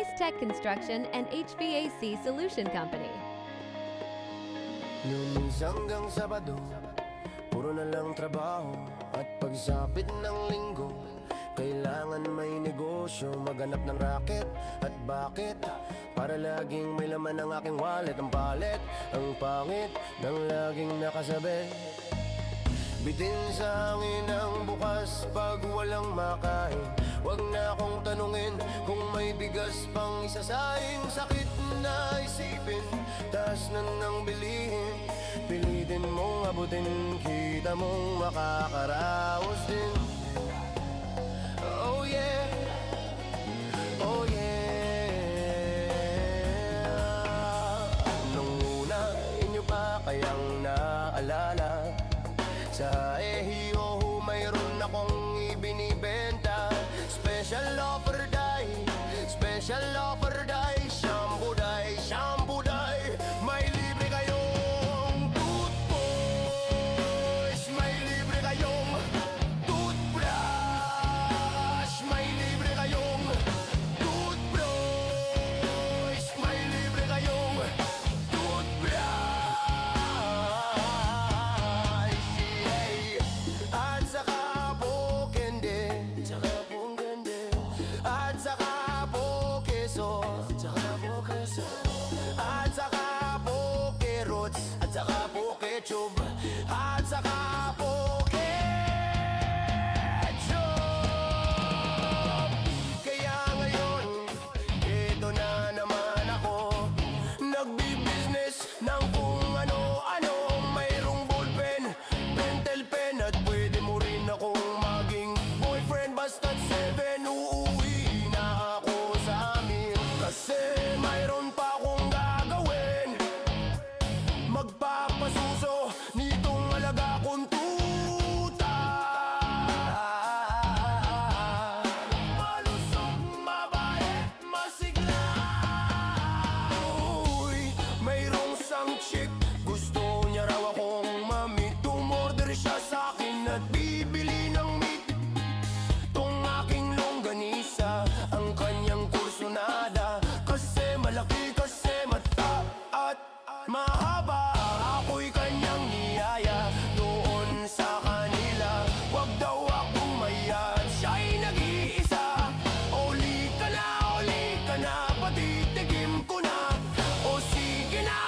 Nice Tech Construction and HVAC Solution Company. Lunes hanggang Sabado, puro na lang trabaho. At pagsapit ng linggo, kailangan may negosyo, maghanap ng racket. At bakit? Para laging may laman ang aking wallet. Ang palit, ang pangit ng laging nakasabi. Bitin sa hangin ang bukas pag walang makain. Huwag na akong tanungin kung may bigas pang isasaing. Sakit na isipin, taas na ng bilihin. Pilitin mong abutin, kita mong makakaraos din. Oh yeah, oh yeah. Nung una, inyo pa kayang naalala, sa Ehiyo mayroon akong ibinibenta. Special offer die, special offer die. Shampoo die, shampoo die. May libre kayong toothbrush, may libre kayong toothbrush, may libre kayong toothbrush, may libre kayong toothbrush. At saka po kende, saka po gende. At saka po keso, saka po keso. At saka po carrots, at saka po ketchup. At saka po ketchup. Kaya ngayon, ito na naman ako, nagbi-business ng kung ano-ano. Mayroong ballpen, pentel pen, at pwede mo rin akong maging boyfriend. Basta't 7, uuwi na ako sa amin. Kasi mayroon pa akong gagawin, magpapasuso nitong alaga kong tuta. Malusog, mabait, masigla. Uy, mayroong sang chick, gusto niya raw akong mamit. Tumorder siya sa akin at bibili ng meat. Tong aking longganisa, ang kanyang kursonada. Kasi malaki, kasi mata at mahaba. Ako'y kanyang niyaya doon sa kanila. Wag daw akong maya, siya'y nag-iisa. Uli ka na, patitigim ko na. O sige na,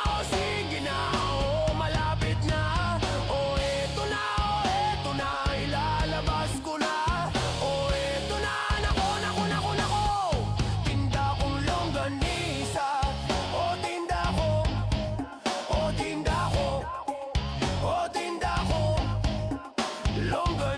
o malapit na. O eto na, ilalabas ko na. O eto na, nako. Tinda kong longganisa. O tinda ko, o tinda ko, o tinda ko longganisa.